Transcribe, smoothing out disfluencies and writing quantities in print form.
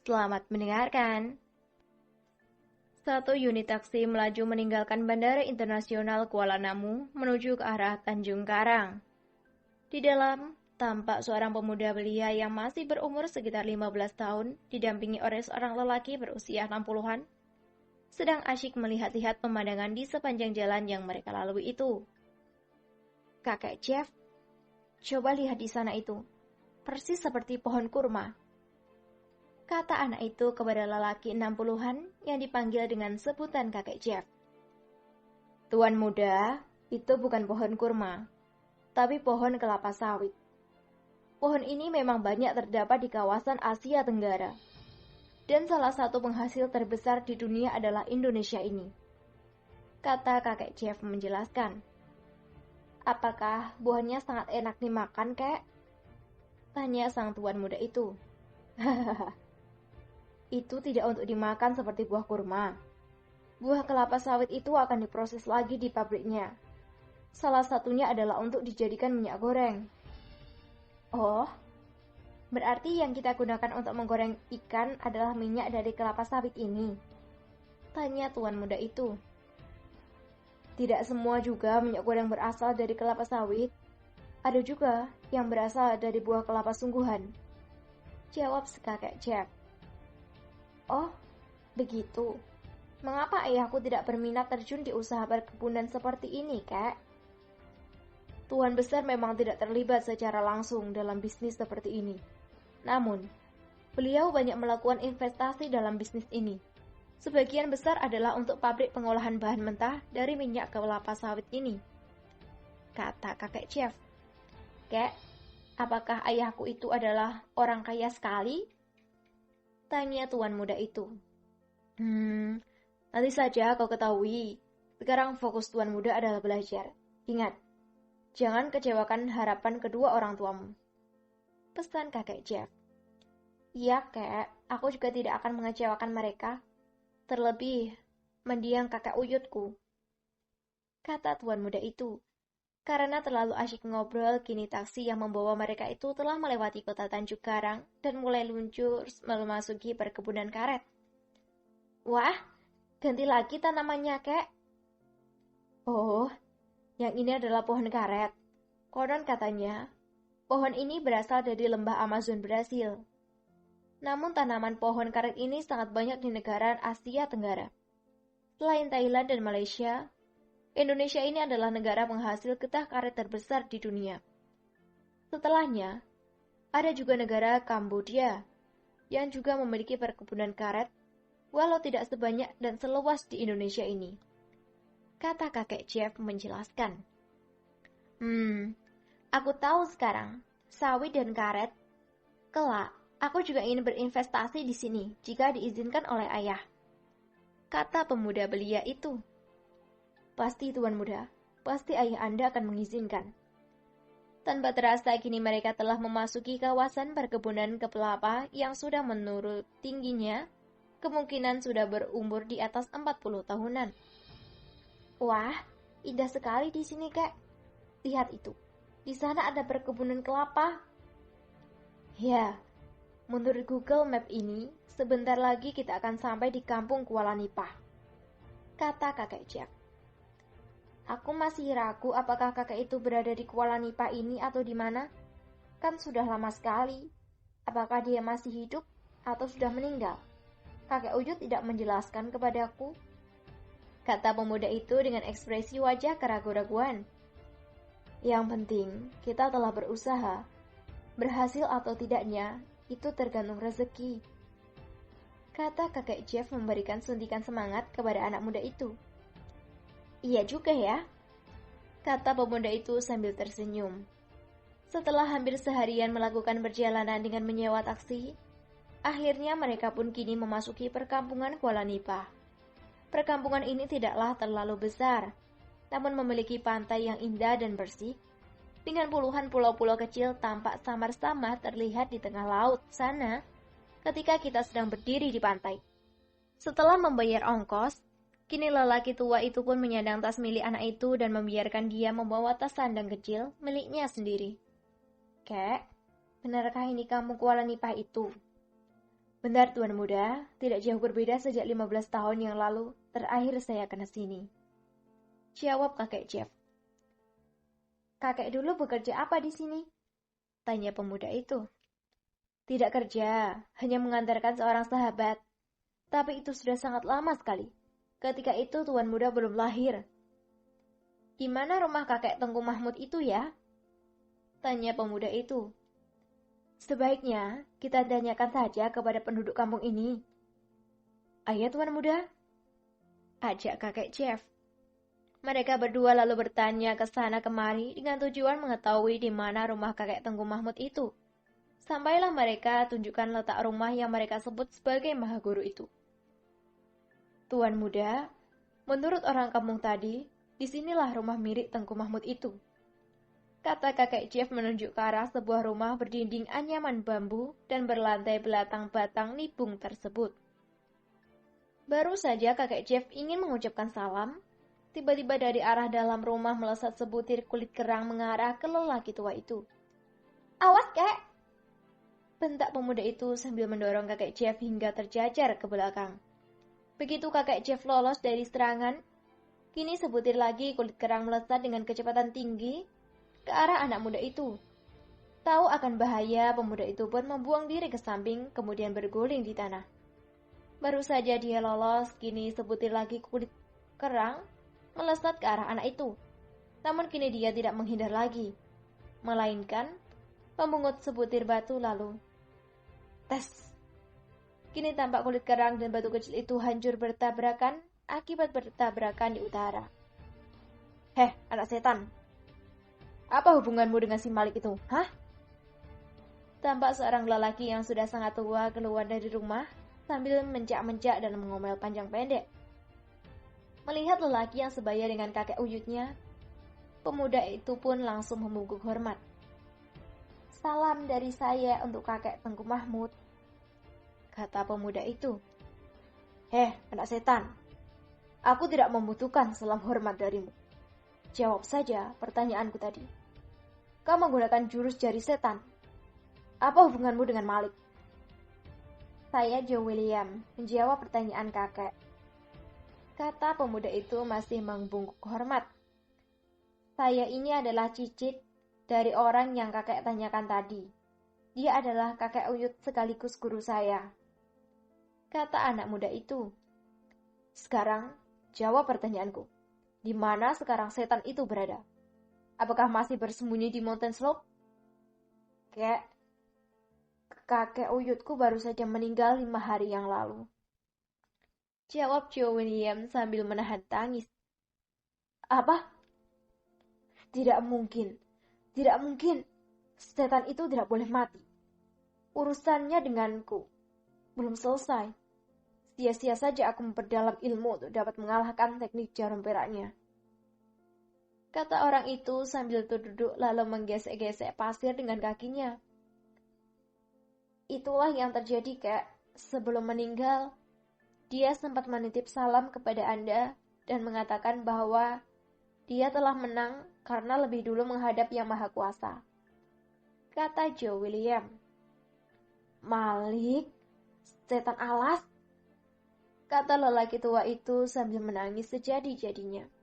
Selamat mendengarkan. Satu unit taksi melaju meninggalkan Bandara Internasional Kuala Namu menuju ke arah Tanjung Karang. Di dalam, tampak seorang pemuda belia yang masih berumur sekitar 15 tahun, didampingi oleh seorang lelaki berusia 60-an, sedang asyik melihat-lihat pemandangan di sepanjang jalan yang mereka lalui itu. Kakek Jeff, coba lihat di sana itu, persis seperti pohon kurma, kata anak itu kepada lelaki 60-an yang dipanggil dengan sebutan kakek Jeff. Tuan muda, itu bukan pohon kurma, tapi pohon kelapa sawit. Pohon ini memang banyak terdapat di kawasan Asia Tenggara. Dan salah satu penghasil terbesar di dunia adalah Indonesia ini, kata kakek Jeff menjelaskan. Apakah buahnya sangat enak dimakan, kek? Tanya sang tuan muda itu. Hahaha. Itu tidak untuk dimakan seperti buah kurma. Buah kelapa sawit itu akan diproses lagi di pabriknya. Salah satunya adalah untuk dijadikan minyak goreng. Oh, berarti yang kita gunakan untuk menggoreng ikan adalah minyak dari kelapa sawit ini? Tanya tuan muda itu. Tidak semua juga minyak goreng berasal dari kelapa sawit. Ada juga yang berasal dari buah kelapa sungguhan. Jawab si kakek Jeff. Oh, begitu. Mengapa ayahku tidak berminat terjun di usaha perkebunan seperti ini, kek? Tuan besar memang tidak terlibat secara langsung dalam bisnis seperti ini. Namun, beliau banyak melakukan investasi dalam bisnis ini. Sebagian besar adalah untuk pabrik pengolahan bahan mentah dari minyak kelapa sawit ini, kata kakek Jeff. Kek, apakah ayahku itu adalah orang kaya sekali? Tanya tuan muda itu. Nanti saja kau ketahui. Sekarang fokus tuan muda adalah belajar. Ingat, jangan kecewakan harapan kedua orang tuamu. Pesan kakek Jeff. Iya, kek, aku juga tidak akan mengecewakan mereka. Terlebih, mendiang kakek uyutku, kata tuan muda itu. Karena terlalu asyik ngobrol, kini taksi yang membawa mereka itu telah melewati kota Tanjung Karang dan mulai luncur memasuki perkebunan karet. Wah, ganti lagi tanamannya, kek. Oh, yang ini adalah pohon karet. Konon katanya, pohon ini berasal dari lembah Amazon Brasil. Namun tanaman pohon karet ini sangat banyak di negara Asia Tenggara. Selain Thailand dan Malaysia, Indonesia ini adalah negara penghasil getah karet terbesar di dunia. Setelahnya, ada juga negara Kambodia yang juga memiliki perkebunan karet, walau tidak sebanyak dan seluas di Indonesia ini, kata kakek Jeff menjelaskan. Aku tahu sekarang, sawit dan karet. Kelak, aku juga ingin berinvestasi di sini jika diizinkan oleh ayah, kata pemuda belia itu. Pasti tuan muda, pasti ayah Anda akan mengizinkan. Tanpa terasa kini mereka telah memasuki kawasan perkebunan kelapa yang sudah menurut tingginya, kemungkinan sudah berumur di atas 40 tahunan. Wah, indah sekali di sini, kek. Lihat itu, di sana ada perkebunan kelapa. Ya, menurut Google Map ini, sebentar lagi kita akan sampai di kampung Kuala Nipah, kata kakek Jeff. Aku masih ragu apakah kakek itu berada di Kuala Nipah ini atau di mana. Kan sudah lama sekali. Apakah dia masih hidup atau sudah meninggal? Kakek Uyut tidak menjelaskan kepadaku, kata pemuda itu dengan ekspresi wajah keraguan-raguan. Yang penting, kita telah berusaha. Berhasil atau tidaknya, itu tergantung rezeki, kata kakek Jeff memberikan suntikan semangat kepada anak muda itu. Iya juga ya, kata pemuda itu sambil tersenyum. Setelah hampir seharian melakukan perjalanan dengan menyewa taksi, akhirnya mereka pun kini memasuki perkampungan Kuala Nipah. Perkampungan ini tidaklah terlalu besar, namun memiliki pantai yang indah dan bersih, dengan puluhan pulau-pulau kecil tampak samar-samar terlihat di tengah laut sana ketika kita sedang berdiri di pantai. Setelah membayar ongkos, kini lelaki tua itu pun menyandang tas milik anak itu dan membiarkan dia membawa tas sandang kecil miliknya sendiri. Kek, benarkah ini kampung Kuala Nipah itu? Benar Tuan Muda, tidak jauh berbeda sejak 15 tahun yang lalu, terakhir saya kena sini. Jawab kakek Jeff. Kakek dulu bekerja apa di sini? Tanya pemuda itu. Tidak kerja, hanya mengantarkan seorang sahabat. Tapi itu sudah sangat lama sekali. Ketika itu Tuan Muda belum lahir. Di mana rumah kakek Tengku Mahmud itu ya? Tanya pemuda itu. Sebaiknya kita tanyakan saja kepada penduduk kampung ini. Ayo Tuan Muda, ajak kakek Jeff. Mereka berdua lalu bertanya ke sana kemari dengan tujuan mengetahui di mana rumah kakek Tengku Mahmud itu. Sampailah mereka tunjukkan letak rumah yang mereka sebut sebagai Mahaguru itu. Tuan Muda, menurut orang kampung tadi, disinilah rumah mirip Tengku Mahmud itu. Kata kakek Jeff menunjuk ke arah sebuah rumah berdinding anyaman bambu dan berlantai belatang-batang nibung tersebut. Baru saja kakek Jeff ingin mengucapkan salam, tiba-tiba dari arah dalam rumah melesat sebutir kulit kerang mengarah ke lelaki tua itu. Awas kek! Bentak pemuda itu sambil mendorong kakek Jeff hingga terjajar ke belakang. Begitu kakek Jeff lolos dari serangan, kini sebutir lagi kulit kerang melesat dengan kecepatan tinggi ke arah anak muda itu. Tahu akan bahaya, pemuda itu pun membuang diri ke samping, kemudian berguling di tanah. Baru saja dia lolos, kini sebutir lagi kulit kerang melesat ke arah anak itu. Namun kini dia tidak menghindar lagi, melainkan memungut sebutir batu lalu. Tes! Kini tampak kulit kerang dan batu kecil itu hancur bertabrakan akibat bertabrakan di utara. Heh, anak setan! Apa hubunganmu dengan si Malik itu, hah? Tampak seorang lelaki yang sudah sangat tua keluar dari rumah sambil mencak-mencak dan mengomel panjang pendek. Melihat lelaki yang sebaya dengan kakek uyutnya, pemuda itu pun langsung membungkuk hormat. Salam dari saya untuk kakek Tengku Mahmud, kata pemuda itu. Heh, anak setan, aku tidak membutuhkan salam hormat darimu. Jawab saja pertanyaanku tadi. Kau menggunakan jurus jari setan. Apa hubunganmu dengan Malik? Saya Joe William, menjawab pertanyaan kakek. Kata pemuda itu masih membungkuk hormat. Saya ini adalah cicit dari orang yang kakek tanyakan tadi. Dia adalah kakek uyut sekaligus guru saya. Kata anak muda itu. Sekarang, jawab pertanyaanku. Di mana sekarang setan itu berada? Apakah masih bersembunyi di Mountain Slope? Kakek uyutku baru saja meninggal 5 hari yang lalu. Jawab Joe William sambil menahan tangis. Apa? Tidak mungkin. Tidak mungkin. Setan itu tidak boleh mati. Urusannya denganku belum selesai. Sia-sia saja aku memperdalam ilmu untuk dapat mengalahkan teknik jarum peraknya. Kata orang itu sambil duduk lalu menggesek-gesek pasir dengan kakinya. Itulah yang terjadi, Kak. Sebelum meninggal, dia sempat menitip salam kepada Anda dan mengatakan bahwa dia telah menang karena lebih dulu menghadap Yang Maha Kuasa. Kata Joe William. Malik, setan alas, kata lelaki tua itu sambil menangis sejadi-jadinya.